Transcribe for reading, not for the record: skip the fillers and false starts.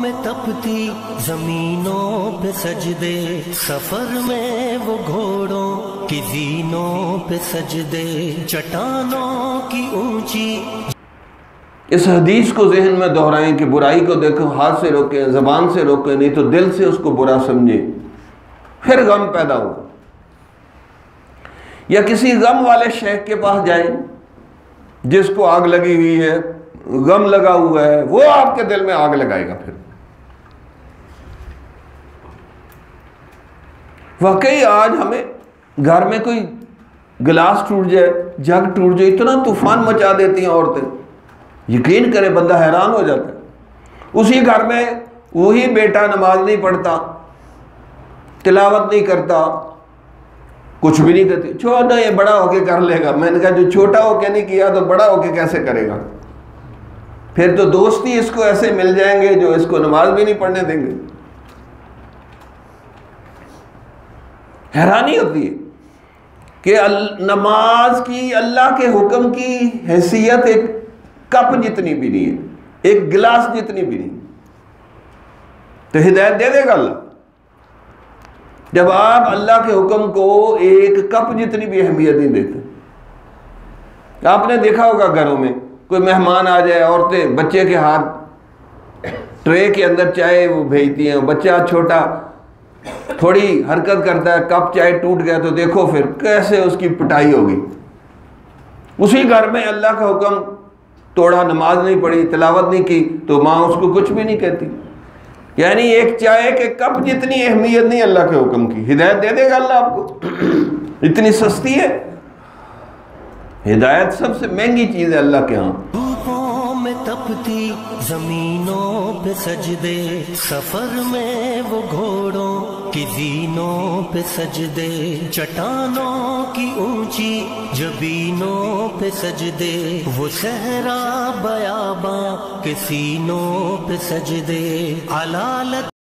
میں تپتی زمینوں پہ سجدے، سفر میں وہ گھوڑوں کی زینوں پہ سجدے، چٹانوں کی اونچی۔ اس حدیث کو ذہن میں دہرائیں کہ برائی کو دیکھو، ہاتھ سے روکیں، زبان سے روکیں، نہیں تو دل سے اس کو برا سمجھیں، پھر غم پیدا ہو۔ یا کسی غم والے شیخ کے پاس جائیں جس کو آگ لگی ہوئی ہے، غم لگا ہوا ہے، وہ آپ کے دل میں آگ لگائے گا۔ پھر واقعی آج ہمیں گھر میں کوئی گلاس ٹوٹ جائے، جگ ٹوٹ جائے، اتنا طوفان مچا دیتی ہیں عورتیں، یقین کرے بندہ حیران ہو جاتا ہے۔ اسی گھر میں وہی بیٹا نماز نہیں پڑھتا، تلاوت نہیں کرتا، کچھ بھی نہیں کرتی، چھوٹا یہ بڑا ہو کے کر لے گا۔ میں نے کہا جو چھوٹا ہو کے نہیں کیا تو بڑا ہو کے کیسے کرے گا؟ پھر تو دوست ہی اس کو ایسے مل جائیں گے جو اس کو نماز بھی نہیں پڑھنے دیں گے۔ حیرانی ہوتی ہے کہ نماز کی اللہ کے حکم کی حیثیت ایک کپ جتنی بھی نہیں ہے، ایک گلاس جتنی بھی نہیں، تو ہدایت دے دے گا اللہ جب آپ اللہ کے حکم کو ایک کپ جتنی بھی اہمیت نہیں دیتے۔ آپ نے دیکھا ہوگا گھروں میں کوئی مہمان آ جائے، عورتیں بچے کے ہاتھ ٹرے کے اندر چائے وہ بھیجتی ہیں، بچہ چھوٹا تھوڑی حرکت کرتا ہے، کپ چائے ٹوٹ گیا تو دیکھو پھر کیسے اس کی پٹائی ہوگی۔ اسی گھر میں اللہ کا حکم توڑا، نماز نہیں پڑھی، تلاوت نہیں کی تو ماں اس کو کچھ بھی نہیں کہتی۔ یعنی ایک چائے کے کپ جتنی اہمیت نہیں اللہ کے حکم کی۔ ہدایت دے دے گا اللہ آپ کو، اتنی سستی ہے ہدایت، سب سے مہنگی چیز ہے اللہ کے ہاں۔ دھوپوں میں تپتی زمینوں پہ سجدے، سفر میں وہ گھوڑوں کی زینوں پہ سجدے، چٹانوں کی اونچی جبینوں پہ سجدے، وہ صحرا بیاباں کے سینوں پہ سجدے، علالت